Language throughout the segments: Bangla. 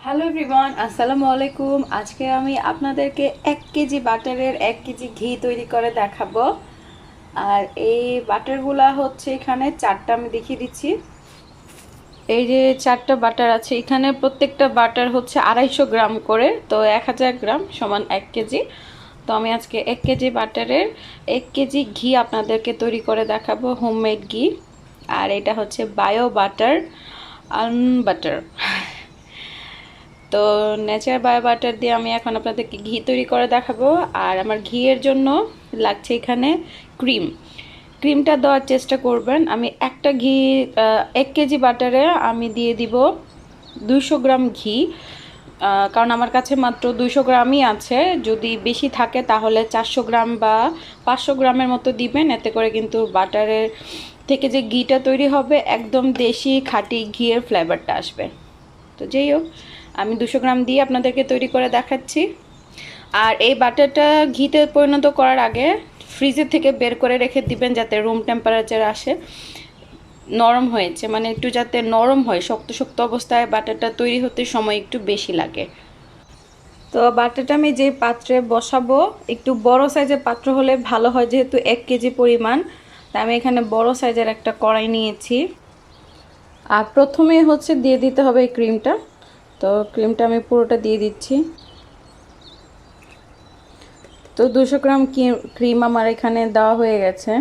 হ্যালো এভরিওয়ান, আসসালামু আলাইকুম। আজকে আমি আপনাদেরকে 1 কেজি বাটারের 1 কেজি ঘি তৈরি করে দেখাবো। আর এই বাটারগুলা হচ্ছে এখানে 4টা আমি দেখিয়ে দিচ্ছি। এই যে 4টা বাটার আছে এখানে, প্রত্যেকটা বাটার হচ্ছে 250 গ্রাম করে, তো 1000 গ্রাম সমান 1 কেজি। তো আমি আজকে 1 কেজি বাটারের 1 কেজি ঘি আপনাদেরকে তৈরি করে দেখাবো, হোমমেড ঘি। আর এটা হচ্ছে বায়ো বাটার, আলমন্ড বাটার। তো ন্যাচারাল বায়ো বাটার দিয়ে আমি এখন আপনাদেরকে ঘি তৈরি করে দেখাবো। আর আমার ঘিয়ের জন্য লাগছে এখানে ক্রিম। ক্রিমটা দেওয়ার চেষ্টা করবেন। আমি একটা ঘি 1 কেজি বাটারে আমি দিয়ে দিব 200 গ্রাম ঘি, কারণ আমার কাছে মাত্র 200 গ্রামই আছে। যদি বেশি থাকে তাহলে 400 গ্রাম বা 500 গ্রামের মতো দিবেন, এতে করে কিন্তু বাটারের থেকে যে ঘিটা তৈরি হবে একদম দেশি খাঁটি ঘিয়ের ফ্লেভারটা আসবে। তো যাই হোক, আমি 200 গ্রাম দিয়ে আপনাদেরকে তৈরি করে দেখাচ্ছি। আর এই বাটারটা ঘিতে পরিণত করার আগে ফ্রিজের থেকে বের করে রেখে দিবেন, যাতে রুম টেম্পারেচার আসে। নরম হয়েছে মানে একটু যাতে নরম হয়, শক্ত শক্ত অবস্থায় বাটারটা তৈরি হতে সময় একটু বেশি লাগে। তো বাটারটা আমি যে পাত্রে বসাবো, একটু বড় সাইজের পাত্র হলে ভালো হয়, যেহেতু 1 কেজি পরিমাণ। তাই আমি এখানে বড় সাইজের একটা কড়াই নিয়েছি। আর প্রথমে হচ্ছে দিয়ে দিতে হবে এই ক্রিমটা। তো ক্রিমটা আমি পুরোটা দিয়ে দিচ্ছি। তো 200 গ্রাম ক্রিম আমার এখানে দেওয়া হয়ে গেছে।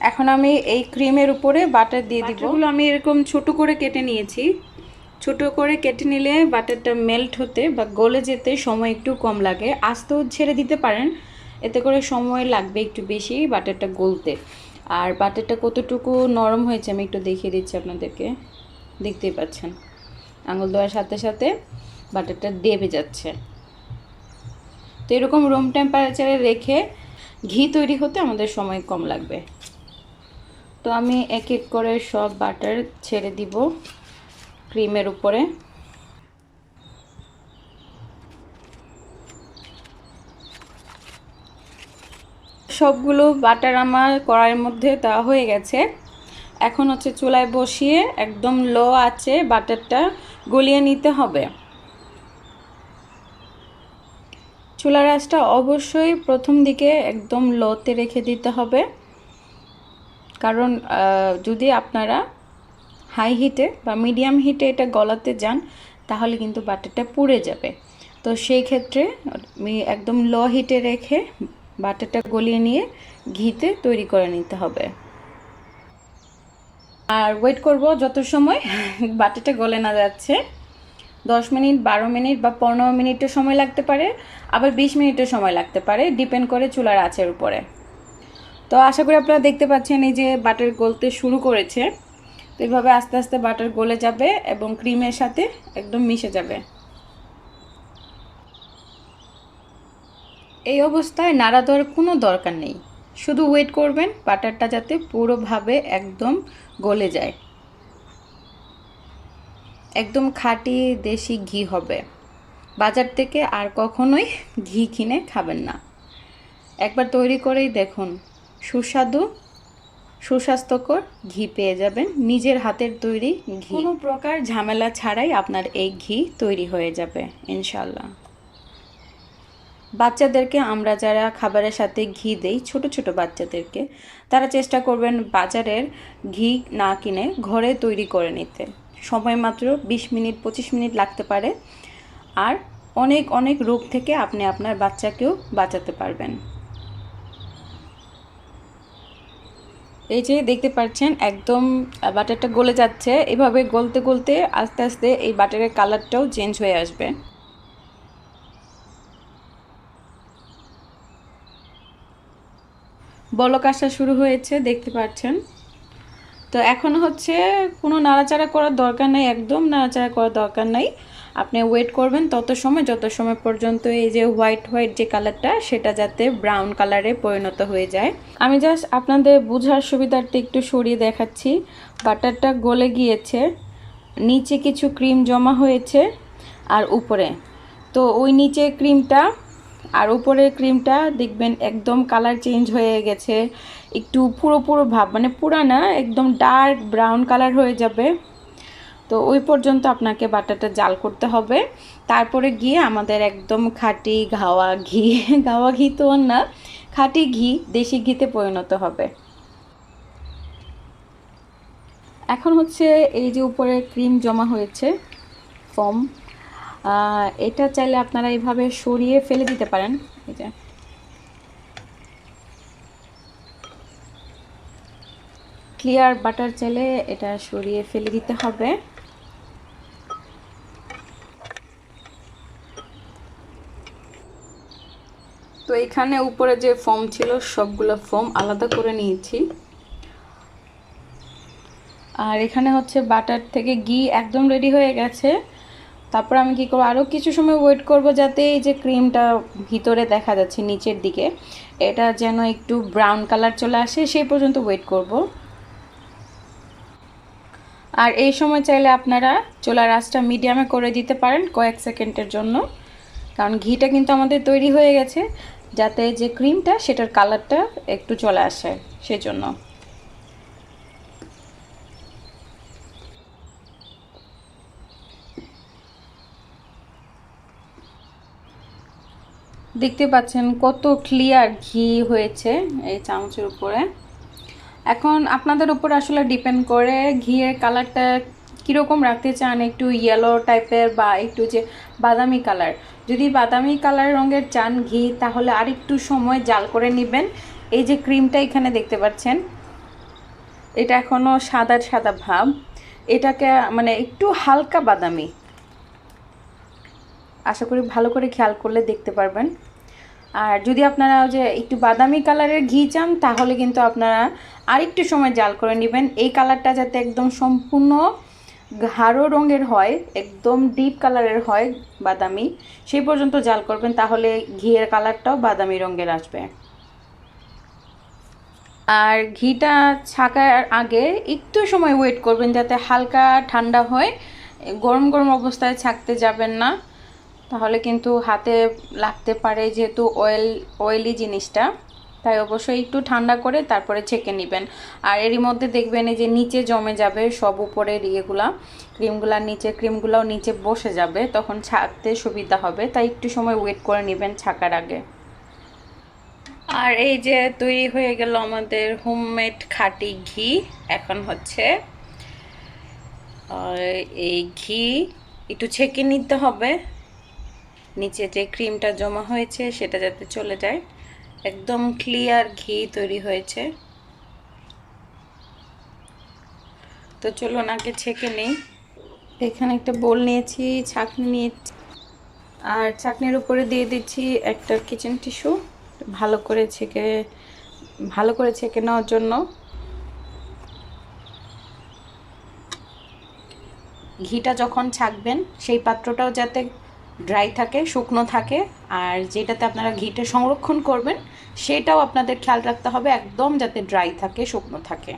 এখন আমি এই ক্রিমের উপরে বাটার দিয়ে দিব। বাটারগুলো আমি এরকম ছোট করে কেটে নিয়েছি। ছোট করে কেটে নিলে বাটারটা মেল্ট হতে বা গলে যেতে সময় একটু কম লাগে। আস্তেও ছেড়ে দিতে পারেন, এতে করে সময় লাগবে একটু বেশি বাটারটা গলতে। আর বাটারটা কতটুকু নরম হয়েছে আমি একটু দেখিয়ে দিচ্ছি আপনাদেরকে। দেখতেই পাচ্ছেন আঙুল দেওয়ার সাথে সাথে বাটারটা দেবে যাচ্ছে। তো এরকম রুম টেম্পারেচারে রেখে ঘি তৈরি হতে আমাদের সময় কম লাগবে। তো আমি এক এক করে সব বাটার ছেড়ে দিব ক্রিমের উপরে। সবগুলো বাটার আমার কড়াইয়ের মধ্যে দেওয়া হয়ে গেছে। এখন হচ্ছে চুলায় বসিয়ে একদম লো আঁচে বাটারটা গলিয়ে নিতে হবে। চুলার আঁচটা অবশ্যই প্রথম দিকে একদম লোতে রেখে দিতে হবে, কারণ যদি আপনারা হাই হিটে বা মিডিয়াম হিটে এটা গলাতে যান তাহলে কিন্তু বাটারটা পুড়ে যাবে। তো সেই ক্ষেত্রে আমি একদম লো হিটে রেখে বাটারটা গলিয়ে নিয়ে ঘিতে তৈরি করে নিতে হবে। আর ওয়েট করব যত সময় বাটারটা গলে না যাচ্ছে। 10 মিনিট, 12 মিনিট বা 15 মিনিটের সময় লাগতে পারে, আবার 20 মিনিটের সময় লাগতে পারে, ডিপেন্ড করে চুলার আঁচের উপরে। তো আশা করি আপনারা দেখতে পাচ্ছেন এই যে বাটার গলতে শুরু করেছে। তো এইভাবে আস্তে আস্তে বাটার গলে যাবে এবং ক্রিমের সাথে একদম মিশে যাবে। এই অবস্থায় নাড়া দেওয়ার কোনো দরকার নেই, শুধু ওয়েট করবেন বাটারটা যাতে পুরোভাবে একদম গলে যায়। একদম খাঁটি দেশি ঘি হবে। বাজার থেকে আর কখনোই ঘি কিনে খাবেন না। একবার তৈরি করেই দেখুন, সুস্বাদু সুস্বাস্থ্যকর ঘি পেয়ে যাবেন। নিজের হাতের তৈরি ঘি, কোনো প্রকার ঝামেলা ছাড়াই আপনার এই ঘি তৈরি হয়ে যাবে ইনশাল্লাহ। বাচ্চাদেরকে আমরা যারা খাবারের সাথে ঘি দেই, ছোট ছোট বাচ্চাদেরকে, তারা চেষ্টা করবেন বাজারের ঘি না কিনে ঘরে তৈরি করে নিতে। সময় মাত্র 20 মিনিট 25 মিনিট লাগতে পারে, আর অনেক অনেক রোগ থেকে আপনি আপনার বাচ্চাকেও বাঁচাতে পারবেন। এই যে দেখতে পাচ্ছেন একদম বাটারটা গলে যাচ্ছে। এভাবে গলতে গলতে আস্তে আস্তে এই বাটারের কালারটাও চেঞ্জ হয়ে আসবে। বলক আসা শুরু হয়েছে, দেখতে পাচ্ছেন। তো এখন হচ্ছে কোনো নাড়াচাড়া করার দরকার নেই, একদম নাড়াচাড়া করার দরকার নেই। আপনি ওয়েট করবেন তত সময় যত সময় পর্যন্ত এই যে হোয়াইট হোয়াইট যে কালারটা সেটা যাতে ব্রাউন কালারে পরিণত হয়ে যায়। আমি জাস্ট আপনাদের বোঝার সুবিধার্থে একটু সরিয়ে দেখাচ্ছি। বাটারটা গলে গিয়েছে, নিচে কিছু ক্রিম জমা হয়েছে আর উপরে। তো ওই নিচে ক্রিমটা আর উপরের ক্রিমটা দেখবেন একদম কালার চেঞ্জ হয়ে গেছে, একটু পুরো পুরো ভাব, মানে পুরা না, একদম ডার্ক ব্রাউন কালার হয়ে যাবে। তো ওই পর্যন্ত আপনাকে বাটারটা জাল করতে হবে। তারপরে গিয়ে আমাদের একদম খাঁটি ঘাওয়া ঘি, ঘাওয়া ঘি তো না, খাঁটি ঘি, দেশি ঘিতে পরিণত হবে। এখন হচ্ছে এই যে উপরে ক্রিম জমা হয়েছে, ফোম, এটা চাইলে আপনারা এইভাবে সরিয়ে ফেলে দিতে পারেন। এই যে ক্লিয়ার বাটার চাইলে এটা সরিয়ে ফেলে দিতে হবে। তো এখানে উপরে যে ফোম ছিল সবগুলো ফোম আলাদা করে নিয়েছি। আর এখানে হচ্ছে বাটার থেকে ঘি একদম রেডি হয়ে গেছে। তারপর আমি কী করবো, আরও কিছু সময় ওয়েট করব যাতে এই যে ক্রিমটা ভিতরে দেখা যাচ্ছে নিচের দিকে, এটা যেন একটু ব্রাউন কালার চলে আসে, সেই পর্যন্ত ওয়েট করব। আর এই সময় চাইলে আপনারা চুলার আঁচটা মিডিয়ামে করে দিতে পারেন কয়েক সেকেন্ডের জন্য, কারণ ঘিটা কিন্তু আমাদের তৈরি হয়ে গেছে, যাতে যে ক্রিমটা সেটার কালারটা একটু চলে আসে সেজন্য। দেখতে পাচ্ছেন কত ক্লিয়ার ঘি হয়েছে এই চামচের উপরে। এখন আপনাদের উপর আসলে ডিপেন্ড করে ঘিয়ের কালারটা কীরকম রাখতে চান, একটু ইয়েলো টাইপের বা একটু যে বাদামি কালার। যদি বাদামি কালার রঙের চান ঘি, তাহলে আর একটু সময় জাল করে নেবেন। এই যে ক্রিমটা এখানে দেখতে পাচ্ছেন, এটা এখনও সাদা সাদা ভাব, এটাকে মানে একটু হালকা বাদামি, আশা করি ভালো করে খেয়াল করলে দেখতে পারবেন। আর যদি আপনারা যে একটু বাদামি কালারের ঘি চান, তাহলে কিন্তু আপনারা আরেকটু সময় জাল করে নেবেন। এই কালারটা যাতে একদম সম্পূর্ণ গাঢ় রঙের হয়, একদম ডিপ কালারের হয় বাদামি, সেই পর্যন্ত জাল করবেন, তাহলে ঘিয়ের কালারটাও বাদামি রঙের আসবে। আর ঘিটা ছাকার আগে একটু সময় ওয়েট করবেন যাতে হালকা ঠান্ডা হয়, গরম গরম অবস্থায় ছাকতে যাবেন না, তাহলে কিন্তু হাতে লাগতে পারে, যেহেতু অয়েলি জিনিসটা, তাই অবশ্যই একটু ঠান্ডা করে তারপরে ছেঁকে নেবেন। আর এরই মধ্যে দেখবেন এই যে নিচে জমে যাবে সব উপরের ইয়েগুলা, ক্রিমগুলার নিচে, ক্রিমগুলোও নিচে বসে যাবে, তখন ছাকতে সুবিধা হবে, তাই একটু সময় ওয়েট করে নেবেন ছাকার আগে। আর এই যে তৈরি হয়ে গেল আমাদের হোমমেড খাঁটি ঘি। এখন হচ্ছে এই ঘি একটু ছেঁকে নিতে হবে, নিচে যে ক্রিমটা জমা হয়েছে সেটা যাতে চলে যায়। একদম ক্লিয়ার ঘি তৈরি হয়েছে। তো চলুন আগে ছেঁকে নিই। এখানে একটা বোল নিয়েছি, ছাঁকনি নিয়েছি, আর ছাঁকনির উপরে দিয়ে দিচ্ছি একটা কিচেন টিস্যু, ভালো করে ছেঁকে নেওয়ার জন্য। ঘিটা যখন ছাঁকবেন সেই পাত্রটাও যাতে ড্রাই থাকে, শুকনো থাকে, আর যেটাতে আপনারা ঘিটা সংরক্ষণ করবেন সেটাও আপনাদের খেয়াল রাখতে হবে, একদম যাতে ড্রাই থাকে, শুকনো থাকে।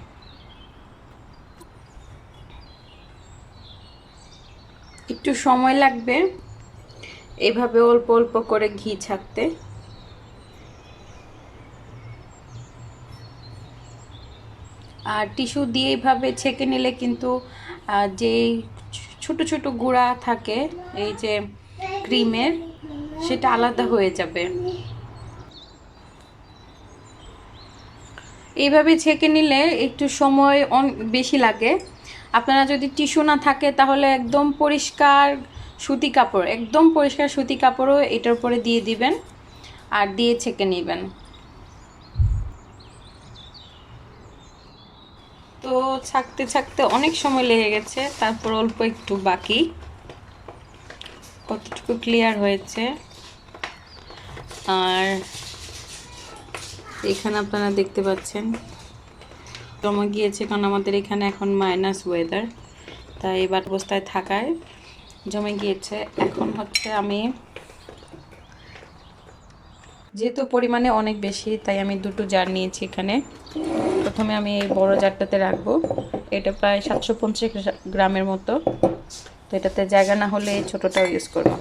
একটু সময় লাগবে এইভাবে অল্প অল্প করে ঘি ছাঁকতে। আর টিস্যু দিয়ে এইভাবে ছেঁকে নিলে কিন্তু যে ছোট ছোট গুঁড়া থাকে এই যে ক্রিমের, সেটা আলাদা হয়ে যাবে। এইভাবে ছেঁকে নিলে একটু সময় বেশি লাগে। আপনারা যদি টিস্যু না থাকে তাহলে একদম পরিষ্কার সুতি কাপড়, একদম পরিষ্কার সুতি কাপড়ও এটার উপরে দিয়ে দিবেন আর দিয়ে ছেঁকে নেবেন। তো ছাকতে ছাকতে অনেক সময় লেগে গেছে, তারপর অল্প একটু বাকি, কতটুকু ক্লিয়ার হয়েছে। আর এখানে আপনারা দেখতে পাচ্ছেন জমা গিয়েছে, কারণ আমাদের এখানে এখন মাইনাস ওয়েদার, তাই এবার অবস্থায় থাকায় জমে গিয়েছে। এখন হচ্ছে আমি, যেহেতু পরিমাণে অনেক বেশি, তাই আমি দুটো জার নিয়েছি এখানে। প্রথমে আমি এই বড় জারটাতে রাখবো, এটা প্রায় 750 গ্রামের মতো, তো এটাতে জায়গা না হলে এই ছোটোটাও ইউজ করবো।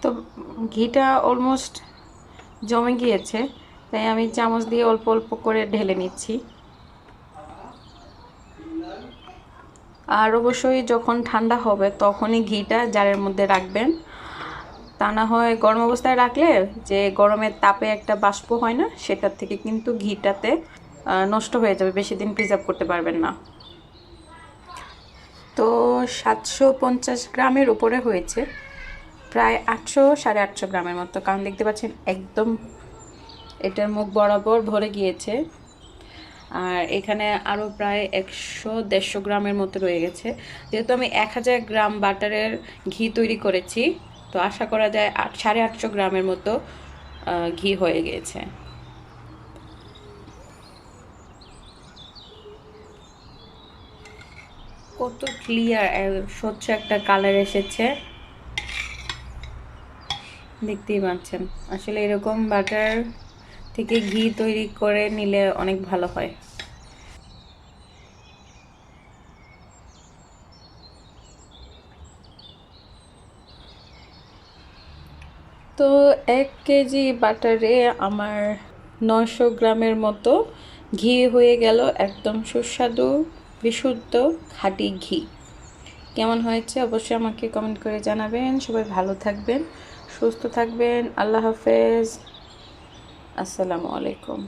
তো ঘিটা অলমোস্ট জমে গিয়েছে, তাই আমি চামচ দিয়ে অল্প অল্প করে ঢেলে নিচ্ছি। আর অবশ্যই যখন ঠান্ডা হবে তখনই ঘিটা জারের মধ্যে রাখবেন, তা না হয় গরম অবস্থায় রাখলে যে গরমের তাপে একটা বাষ্প হয় না, সেটার থেকে কিন্তু ঘিটাতে নষ্ট হয়ে যাবে, বেশি দিন প্রিজার্ভ করতে পারবেন না। তো 750 গ্রামের উপরে হয়েছে, প্রায় 800 সাড়ে 800 গ্রামের মতো, কারণ দেখতে পাচ্ছেন একদম এটার মুখ বরাবর ভরে গিয়েছে। আর এখানে আরও প্রায় 100-150 গ্রামের মতো রয়ে গেছে। যেহেতু আমি 1000 গ্রাম বাটারের ঘি তৈরি করেছি, তো আশা করা যায় 850 গ্রামের মতো ঘি হয়ে গিয়েছে। কত ক্লিয়ার স্বচ্ছ একটা কালার এসেছে, দেখতেই পাচ্ছেন। আসলে এরকম বাটার থেকে ঘি তৈরি করে নিলে অনেক ভালো হয়। তো 1 কেজি বাটারে আমার 900 গ্রামের মতো ঘি হয়ে গেল, একদম সুস্বাদু বিশুদ্ধ খাঁটি ঘি। কেমন হয়েছে অবশ্যই আমাকে কমেন্ট করে জানাবেন। সবাই ভালো থাকবেন, সুস্থ থাকবেন। আল্লাহ হাফেজ, আসসালামু আলাইকুম।